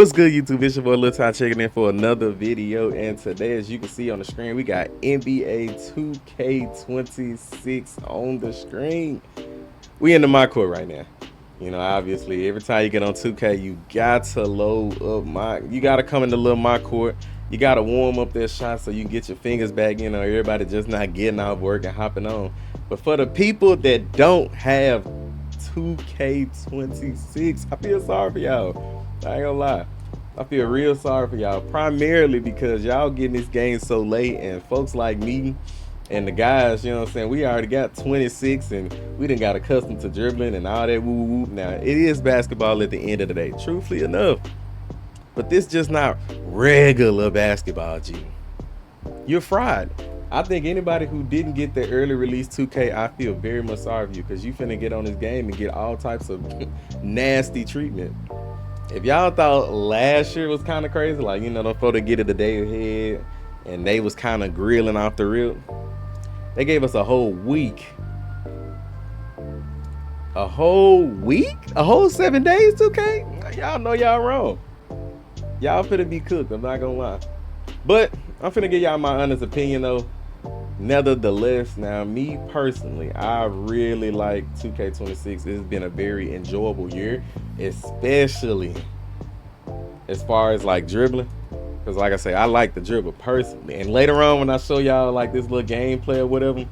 What's good, YouTube? It's your boy Lil Ty checking in for another video, and today, as you can see on the screen, we got NBA 2K26 on the screen. We in the my court right now. You know, obviously, every time you get on 2K, you got to load up you got to come in the little my court. You got to warm up that shot so you can get your fingers back in, or everybody just not getting off work and hopping on. But for the people that don't have 2K26, I feel sorry for y'all. I ain't gonna lie. I feel real sorry for y'all, primarily because y'all getting this game so late, and folks like me and the guys, you know what I'm saying, we already got 26 and we done got accustomed to dribbling and all that woo woo. Now, it is basketball at the end of the day, truthfully enough. But this just not regular basketball, G. You're fried. I think anybody who didn't get the early release 2K, I feel very much sorry for you, because you finna get on this game and get all types of nasty treatment. If y'all thought last year was kind of crazy, like, you know, before they get it a day ahead and they was kind of grilling off the rip, they gave us a whole week. A whole week? A whole 7 days, 2K? Y'all know y'all wrong. Y'all finna be cooked, I'm not gonna lie. But I'm finna give y'all my honest opinion though. Nevertheless, now me personally, I really like 2K26. It's been a very enjoyable year, especially as far as like dribbling, because like I say, I like the dribble personally. And later on, when I show y'all like this little gameplay or whatever,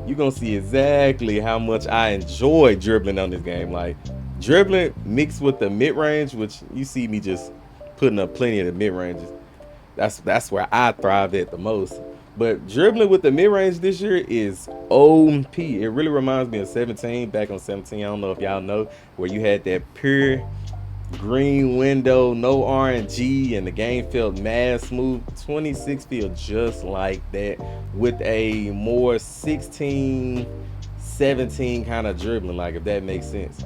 you're gonna see exactly how much I enjoy dribbling on this game. Like dribbling mixed with the mid-range, which you see me just putting up plenty of the mid-ranges. That's where I thrive at the most. But dribbling with the mid-range this year is OP. It really reminds me of 17, back on 17. I don't know if y'all know, where you had that pure green window, no RNG, and the game felt mad smooth. 26 feels just like that, with a more 16, 17 kind of dribbling, like, if that makes sense.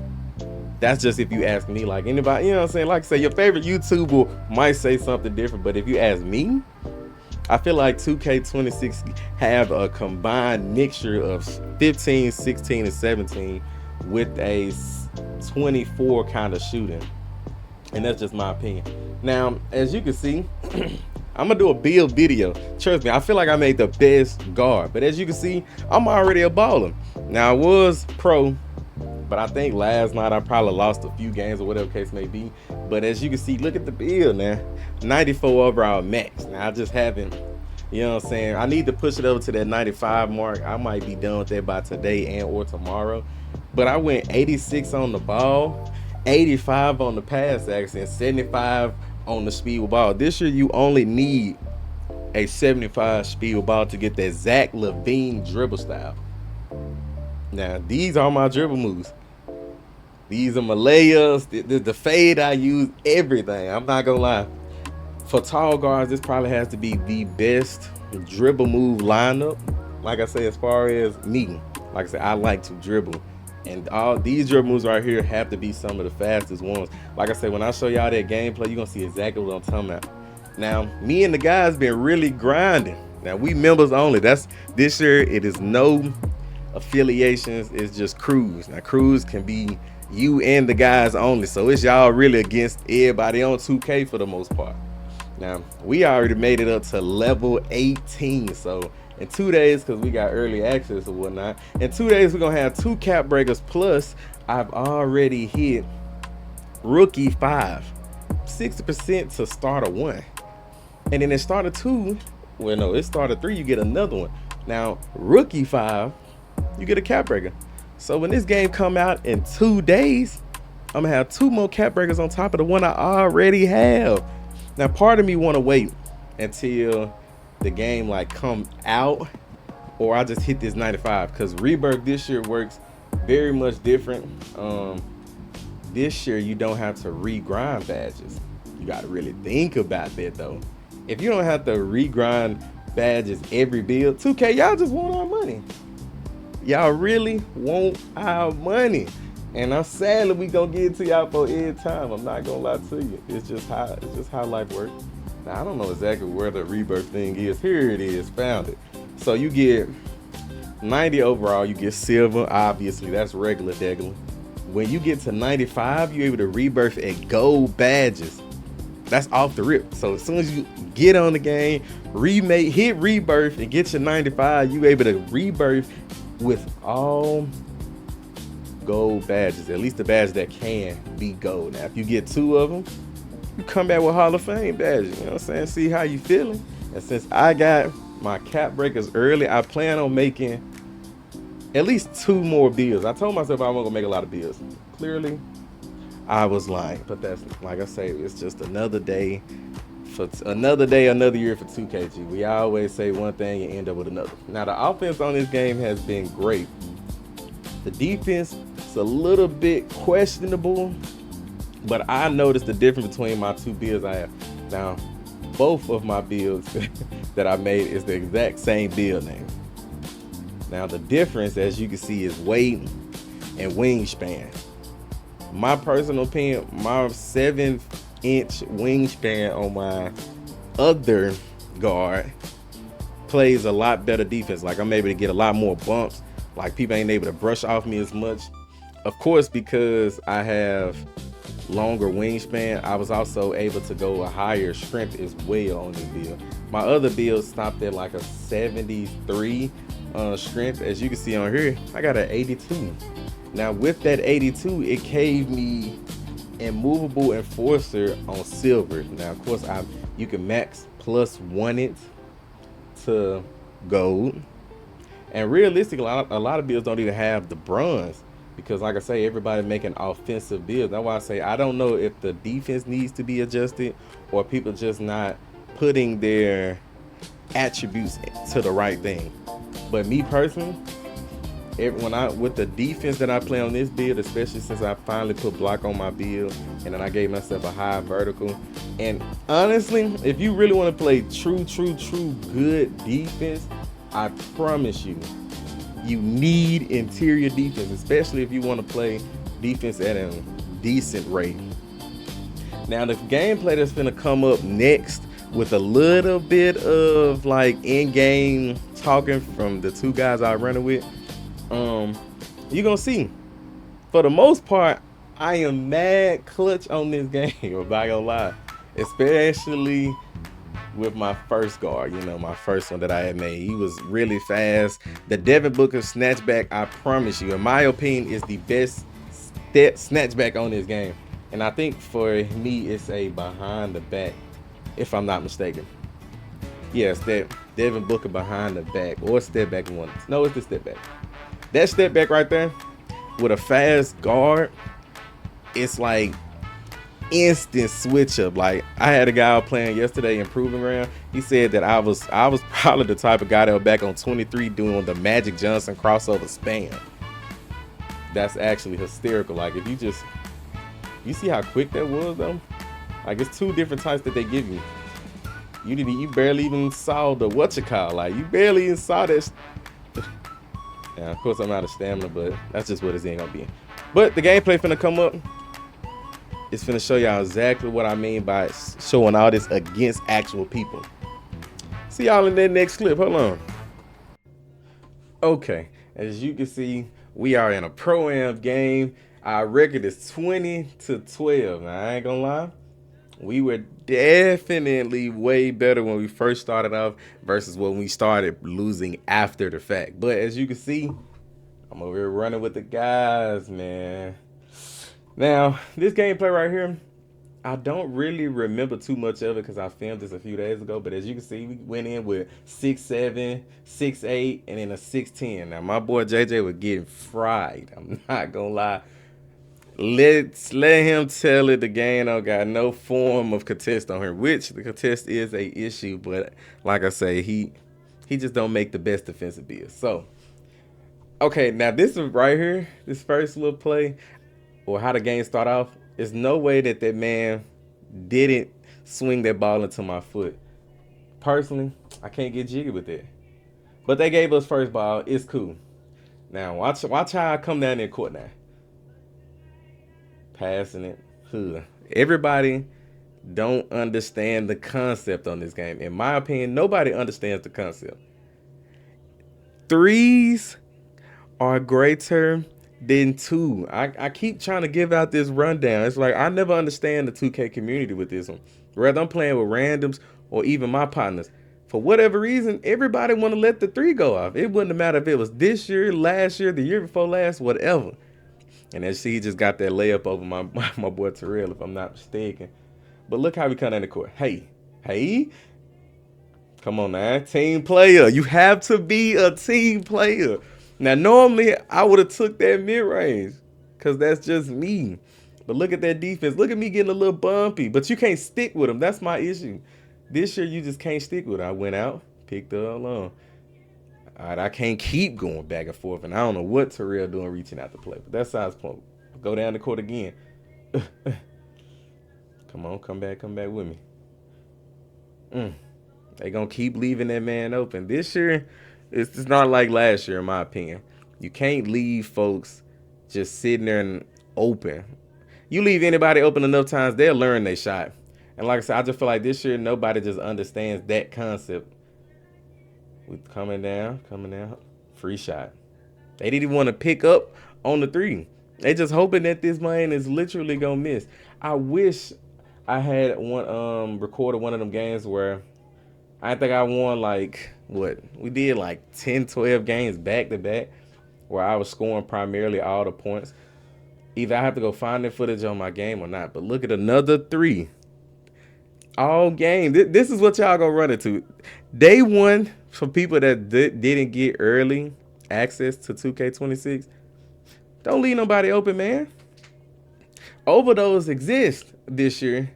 That's just if you ask me. Like anybody, you know what I'm saying? Like I say, your favorite YouTuber might say something different, but if you ask me, I feel like 2K26 have a combined mixture of 15, 16, and 17 with a 24 kind of shooting. And that's just my opinion. Now, as you can see, I'm gonna do a build video. Trust me, I feel like I made the best guard. But as you can see, I'm already a baller. Now, I was pro, but I think last night I probably lost a few games or whatever case may be. But as you can see, look at the build now. 94 overall max. Now, I just haven't, you know what I'm saying, I need to push it over to that 95 mark. I might be done with that by today and or tomorrow. But I went 86 on the ball, 85 on the pass accuracy, and 75 on the speed with ball. This year you only need a 75 speed with ball to get that Zach LaVine dribble style. Now, these are my dribble moves. These are my layups, the fade I use, everything. I'm not gonna lie. For tall guards, this probably has to be the best dribble move lineup. Like I say, as far as me, like I said, I like to dribble. And all these dribble moves right here have to be some of the fastest ones. Like I said, when I show y'all that gameplay, you're gonna see exactly what I'm talking about. Now, me and the guys been really grinding. Now, we members only. That's this year, it is no affiliations, it's just crews. Now, crews can be you and the guys only, so it's y'all really against everybody on 2K for the most part. Now, we already made it up to level 18, so in 2 days, because we got early access or whatnot, in 2 days we're gonna have 2 cap breakers, plus I've already hit rookie 5, 60% to starter 1, and then in starter 2, well no, it's starter 3, you get another one. Now, rookie 5, you get a cap breaker. So when this game come out in 2 days, I'm gonna have 2 more cap breakers on top of the one I already have. Now, part of me want to wait until the game like come out, or I just hit this 95, because rebirth this year works very much different. This year you don't have to regrind badges. You got to really think about that though. If you don't have to regrind badges every build, 2K, y'all just want our money. Y'all really want our money, and I'm sadly we gonna get it to y'all for every time. I'm not gonna lie to you. It's just how life works. Now, I don't know exactly where the rebirth thing is. Here it is, found it. So you get 90 overall, you get silver. Obviously, that's regular degular. When you get to 95, you're able to rebirth at gold badges. That's off the rip. So as soon as you get on the game, hit rebirth, and get your 95, you able to rebirth with all gold badges, at least the badge that can be gold. Now, if you get 2 of them, you come back with Hall of Fame badges. You know what I'm saying? See how you feeling. And since I got my cap breakers early, I plan on making at least 2 more builds. I told myself I wasn't gonna make a lot of builds. Clearly, I was lying. But that's, like I say, it's just another day, another year for 2KG. We always say one thing and end up with another. Now, the offense on this game has been great. The defense is a little bit questionable, but I noticed the difference between my 2 builds I have. Now, both of my builds that I made is the exact same build name. Now, the difference, as you can see, is weight and wingspan. My personal opinion, my 7-inch wingspan on my other guard plays a lot better defense. Like, I'm able to get a lot more bumps. Like, people ain't able to brush off me as much. Of course, because I have longer wingspan, I was also able to go a higher strength as well on this build. My other build stopped at like a 73 strength. As you can see on here, I got an 82. Now with that 82, it gave me immovable enforcer on silver. Now of course you can max +1 it to gold, and realistically a lot of builds don't even have the bronze, because like I say, everybody making offensive builds. That's why I say I don't know if the defense needs to be adjusted or people just not putting their attributes to the right thing. But me personally, with the defense that I play on this build, especially since I finally put block on my build and then I gave myself a high vertical, and honestly, if you really want to play true good defense, I promise you, you need interior defense, especially if you want to play defense at a decent rate. Now the gameplay that's gonna come up next, with a little bit of like in-game talking from the 2 guys I running with, you're gonna see, for the most part, I am mad clutch on this game. I'm not gonna lie, especially with my first guard, my first one that I had made. He was really fast. The Devin Booker snatchback, I promise you, in my opinion, is the best snatchback on this game. And I think for me, it's a behind the back, if I'm not mistaken. Yes, that Devin Booker behind the back, or step back one. No, it's the step back. That step back right there with a fast guard, it's like instant switch up. Like, I had a guy playing yesterday in Proving Ground. He said that I was probably the type of guy that was back on 23 doing the Magic Johnson crossover spam. That's actually hysterical. Like, if you see how quick that was though? Like, it's 2 different types that they give you. You barely even saw the whatchamacallit. Like, you barely even saw that. Yeah, of course I'm out of stamina, but that's just what it's ain't gonna be. But the gameplay finna come up. It's finna show y'all exactly what I mean by showing all this against actual people. See y'all in that next clip. Hold on. Okay, as you can see, we are in a Pro-Am game. Our record is 20-12. Now, I ain't gonna lie, we were definitely way better when we first started off versus when we started losing after the fact. But as you can see, I'm over here running with the guys, man. Now, this gameplay right here, I don't really remember too much of it because I filmed this a few days ago. But as you can see, we went in with 6'7", 6'8", and then a 6'10". Now, my boy JJ was getting fried. I'm not gonna lie. Let him tell it. The game don't got no form of contest on here, which the contest is a issue. But like I say, he just don't make the best defensive build. So, okay, now this is right here, this first little play, or how the game start off. There's no way that man didn't swing that ball into my foot. Personally, I can't get jiggy with that. But they gave us first ball. It's cool. Now watch how I come down there court now. Passing it. Everybody don't understand the concept on this game. In my opinion, nobody understands the concept. Threes are greater than 2. I keep trying to give out this rundown. It's like I never understand the 2K community with this one. Whether I'm playing with randoms or even my partners. For whatever reason, everybody want to let the three go off. It wouldn't matter if it was this year, last year, the year before last, whatever. And then she just got that layup over my boy Terrell, if I'm not mistaken. But look how we come in the court. Hey, come on now, team player. You have to be a team player. Now, normally I would have took that mid range, cause that's just me. But look at that defense. Look at me getting a little bumpy. But you can't stick with them. That's my issue. This year you just can't stick with it. I went out, picked up alone. All right, I can't keep going back and forth, and I don't know what Terrell doing reaching out to play. But that's size point. Go down the court again. Come on, come back with me. They gonna keep leaving that man open. This year, it's not like last year, in my opinion. You can't leave folks just sitting there and open. You leave anybody open enough times, they'll learn their shot. And like I said, I just feel like this year nobody just understands that concept. We coming down, free shot. They didn't even want to pick up on the three. They just hoping that this man is literally gonna miss. I wish I had recorded one of them games where I think I won like what? We did like 10, 12 games back to back where I was scoring primarily all the points. Either I have to go find the footage on my game or not. But look at another three. All game. This is what y'all gonna run into. Day one, for people that didn't get early access to 2K26, don't leave nobody open, man. Overdose exist this year,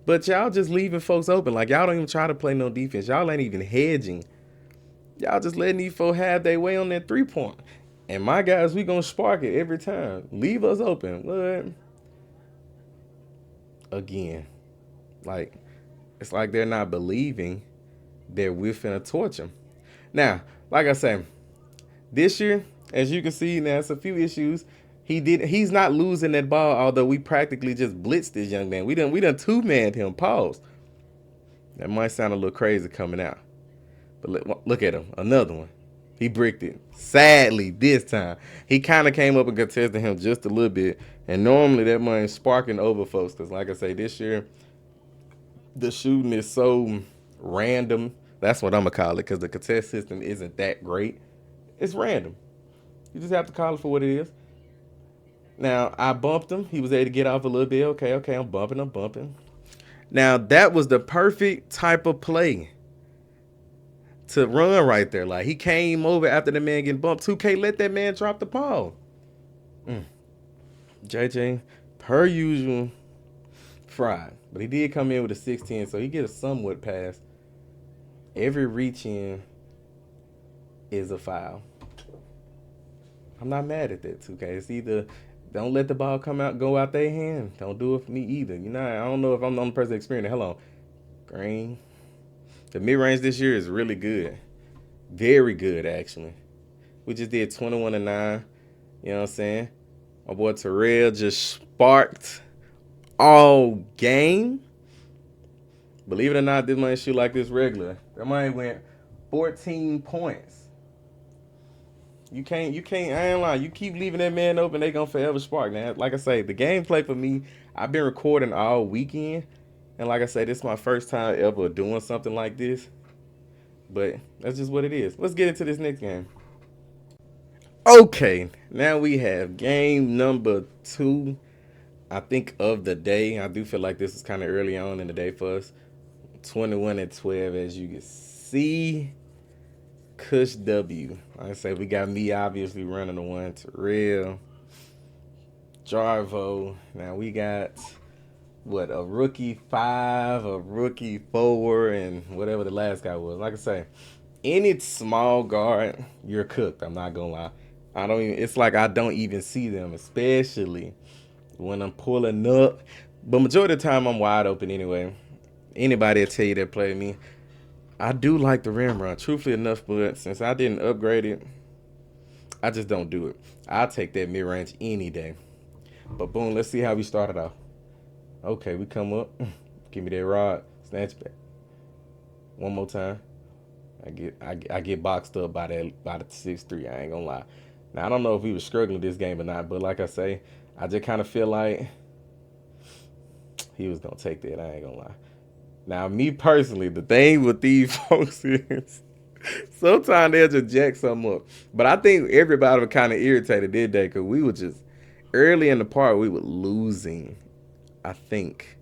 but y'all just leaving folks open. Like, y'all don't even try to play no defense. Y'all ain't even hedging. Y'all just letting these folks have their way on that 3-point. And my guys, we gonna spark it every time. Leave us open. What? Again. Like, it's like they're not believing that we're finna torch them. Now, like I say, this year, as you can see, now it's a few issues. He's not losing that ball, although we practically just blitzed this young man. We done two-manned him. Pause. That might sound a little crazy coming out. But look at him. Another one. He bricked it. Sadly, this time. He kind of came up and contested him just a little bit. And normally that money's sparking over folks. Because like I say, this year, the shooting is so random. That's what I'm going to call it. Because the contest system isn't that great. It's random. You just have to call it for what it is. Now, I bumped him. He was able to get off a little bit. Okay, I'm bumping. Now, that was the perfect type of play to run right there. Like, he came over after the man getting bumped. 2K let that man drop the ball. JJ, per usual, fried. But he did come in with a 16, so he get a somewhat pass. Every reach in is a foul. I'm not mad at that, 2K. It's either don't let the ball go out their hand. Don't do it for me either. You know, I don't know if I'm the only person experiencing it. Hello. Green. The mid-range this year is really good. Very good, actually. We just did 21-9. You know what I'm saying? My boy Terrell just sparked all game. Believe it or not, this man shoot like this regular. That man went 14 points. You can't, I ain't lying. You keep leaving that man open, they gonna forever spark. Now, like I say, the gameplay for me, I've been recording all weekend. And like I say, this is my first time ever doing something like this. But that's just what it is. Let's get into this next game. Okay, now we have game number 2, I think, of the day. I do feel like this is kind of early on in the day for us. 21-12, as you can see. Kush W. Like I say, we got me obviously running the one. Terrell. Jarvo. Now we got a rookie 5, a rookie 4, and whatever the last guy was. Like I say, any small guard, you're cooked. I'm not gonna lie. It's like I don't even see them, especially when I'm pulling up. But majority of the time I'm wide open anyway. Anybody will tell you that played me. I do like the rim run, truthfully enough, but since I didn't upgrade it, I just don't do it. I'll take that mid-range any day. But boom, let's see how we started off. Okay, we come up. Give me that rod. Snatch back. One more time. I get boxed up by the 6'3". I ain't gonna lie. Now I don't know if he was struggling this game or not, but like I say, I just kind of feel like he was gonna take that. I ain't gonna lie. Now, me personally, the thing with these folks is sometimes they'll just jack something up. But I think everybody was kind of irritated, did they? Because we were just early in the part, we were losing. I think.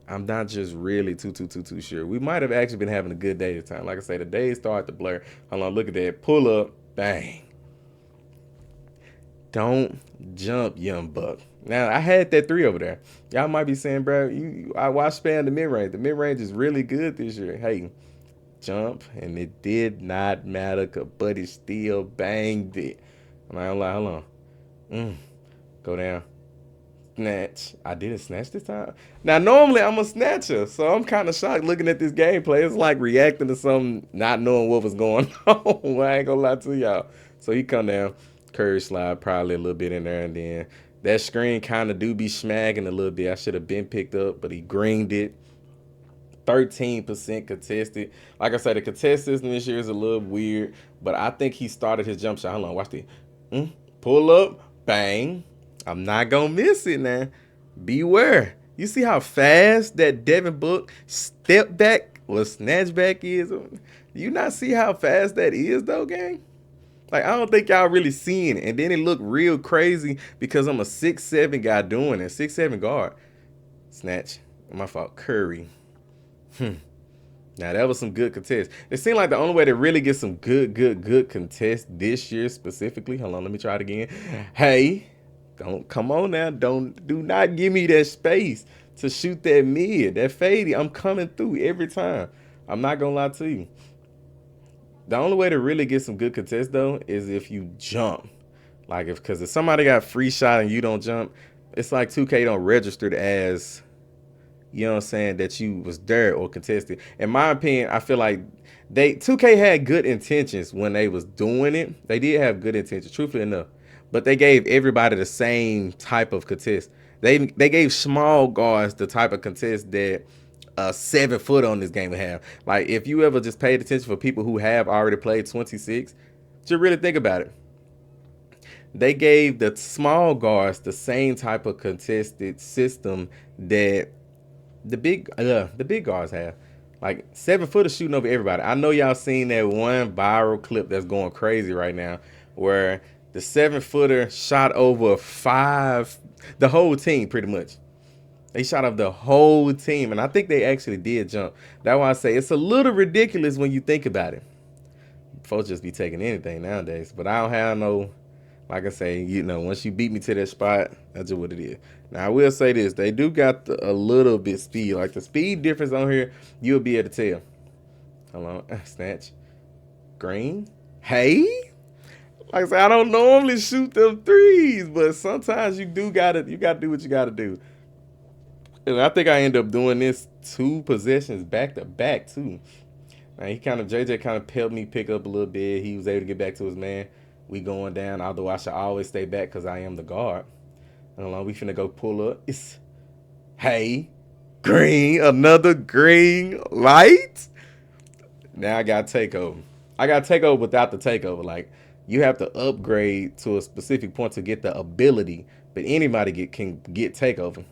I'm not just really too sure. We might have actually been having a good day this time. Like I say, the days start to blur. Hold on, look at that. Pull up, bang. Don't jump, young buck. Now I had that three over there. Y'all might be saying, bro, I watched spam the mid range. The mid range is really good this year. Hey, jump, and it did not matter, but he still banged it. And I'm like, hold on. Go down. Snatch. I didn't snatch this time. Now normally I'm a snatcher, so I'm kind of shocked looking at this gameplay. It's like reacting to something, not knowing what was going on. I ain't gonna lie to y'all. So he come down, curve slide, probably a little bit in there, and then that screen kind of do be smacking a little bit. I should have been picked up, but he greened it. 13% contested. Like I said, the contest system this year is a little weird, but I think he started his jump shot. Hold on, watch this. Pull up, bang. I'm not gonna miss it now. Beware. You see how fast that Devin Book step back or snatch back is? You not see how fast that is though, gang? Like, I don't think y'all really seeing it. And then it looked real crazy because I'm a 6'7" guy doing it. 6'7" guard. Snatch. My fault. Curry. Now that was some good contest. It seemed like the only way to really get some good contest this year specifically. Hold on, let me try it again. Hey, don't come on now. Do not give me that space to shoot that mid. That fade, I'm coming through every time. I'm not gonna lie to you. The only way to really get some good contest though is if you jump. Like because if somebody got free shot and you don't jump, it's like 2K don't register as, you know what I'm saying, that you was there or contested. In my opinion, I feel like 2K had good intentions when they was doing it. They did have good intentions, truthfully enough. But they gave everybody the same type of contest. They gave small guards the type of contest that a 7 foot on this game would have. Like if you ever just paid attention for people who have already played 26, just really think about it. They gave the small guards the same type of contested system that the big guards have. Like 7 footers shooting over everybody. I know y'all seen that one viral clip that's going crazy right now where the 7 footer shot over the whole team pretty much. They shot up the whole team, and I think they actually did jump. That's why I say it's a little ridiculous when you think about it. Folks just be taking anything nowadays, but I don't have no, like I say, once you beat me to that spot, that's just what it is. Now, I will say this. They do got a little bit speed. Like, the speed difference on here, you'll be able to tell. Hold on. Snatch. Green. Hey. Like I said, I don't normally shoot them threes, but sometimes you do gotta do what you gotta do. And I think I end up doing this 2 possessions back to back, too. Now, JJ kind of helped me pick up a little bit. He was able to get back to his man. We going down, although I should always stay back because I am the guard. We finna go pull up. Hey, green, another green light. Now I got takeover. I got takeover without the takeover. Like, you have to upgrade to a specific point to get the ability, but anybody can get takeover.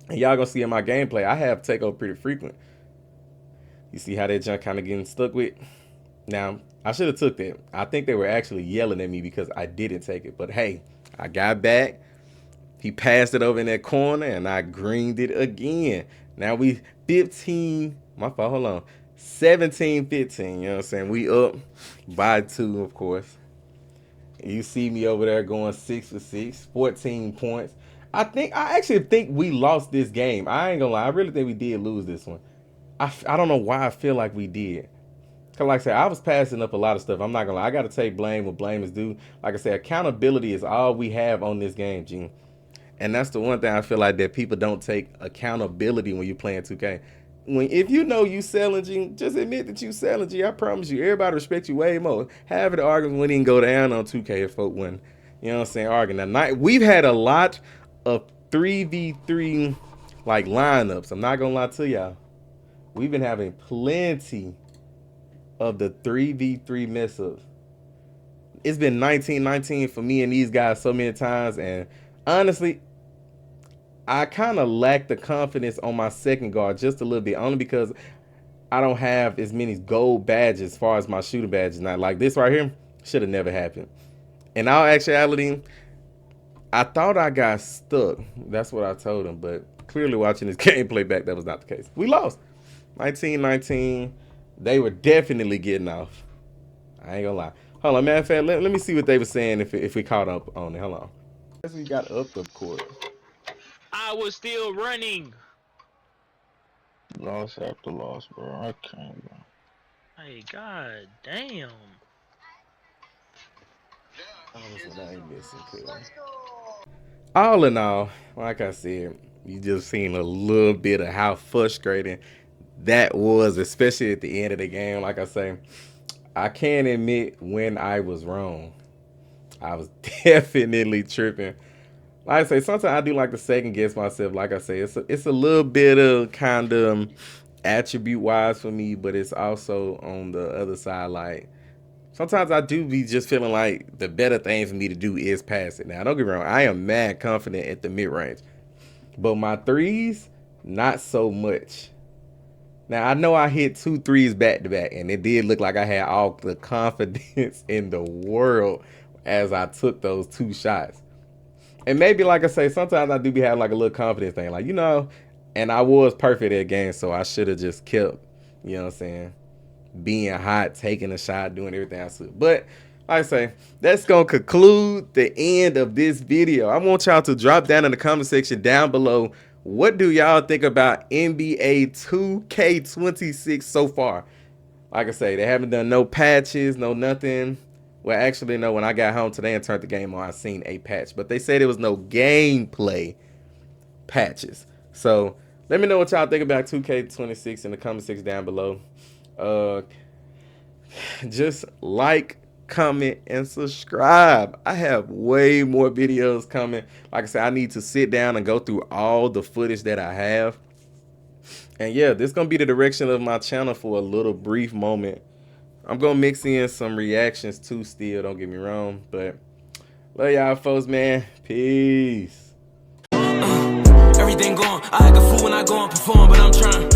And y'all gonna see in my gameplay, I have takeover pretty frequent. You see how that junk kind of getting stuck with? Now, I should have took that. I think they were actually yelling at me because I didn't take it. But hey, I got back. He passed it over in that corner, and I greened it again. Now we 15. My fault. Hold on. 17-15. You know what I'm saying? We up by 2, of course. You see me over there going 6 for 6, 14 points. I actually think we lost this game. I ain't gonna lie. I really think we did lose this one. I don't know why I feel like we did. Cause like I said, I was passing up a lot of stuff. I'm not gonna lie. I gotta take blame when blame is due. Like I said, accountability is all we have on this game, Gene. And that's the one thing I feel like that people don't take accountability when you're playing 2K. If you know you selling, Gene, just admit that you selling, G. I promise you, everybody respect you way more. Half of the arguments wouldn't even go down on 2K if folk wouldn't, you know what I'm saying, arguing. Now, we've had a lot of 3v3 like lineups. I'm not gonna lie to y'all. We've been having plenty of the 3v3 mess ups. It's been 19-19 for me and these guys so many times, and honestly, I kind of lack the confidence on my second guard just a little bit, only because I don't have as many gold badges as far as my shooting badges. Now, like this right here, should have never happened. In all actuality, I thought I got stuck. That's what I told him, but clearly watching this gameplay back, that was not the case. We lost. 19-19. They were definitely getting off. I ain't gonna lie. Hold on, matter of fact, let me see what they were saying if we caught up on it. Hold on. Guess we got up the court. I was still running. Loss after loss, bro. I can't, bro. Hey, god damn. All in all, like I said, you just seen a little bit of how frustrating that was, especially at the end of the game. Like I say, I can't admit when I was wrong. I was definitely tripping. Like I say, sometimes I do like to second guess myself. Like I say, it's a little bit of kind of attribute wise for me, but it's also on the other side, like sometimes I do be just feeling like the better thing for me to do is pass it. Now, don't get me wrong, I am mad confident at the mid range, but my threes, not so much. Now, I know I hit 2 threes back to back, and it did look like I had all the confidence in the world as I took those 2 shots. And maybe, like I say, sometimes I do be having like a little confidence thing, like, you know, and I was perfect at game, so I should have just kept, you know what I'm saying, being hot, taking a shot, doing everything I should. But like I say, that's gonna conclude the end of this video. I want y'all to drop down in the comment section down below, what do y'all think about NBA 2K26 so far? Like I say, they haven't done no patches, no nothing. Well, actually, no, when I got home today and turned the game on, I seen a patch, but they said there was no gameplay patches. So let me know what y'all think about 2K26 in the comment section down below. Just like, comment, and subscribe. I have way more videos coming. Like I said, I need to sit down and go through all the footage that I have. And yeah, this is gonna be the direction of my channel for a little brief moment. I'm gonna mix in some reactions too still, don't get me wrong. But love y'all folks, man. Peace. Everything going, I act a fool when I go and perform, but I'm trying.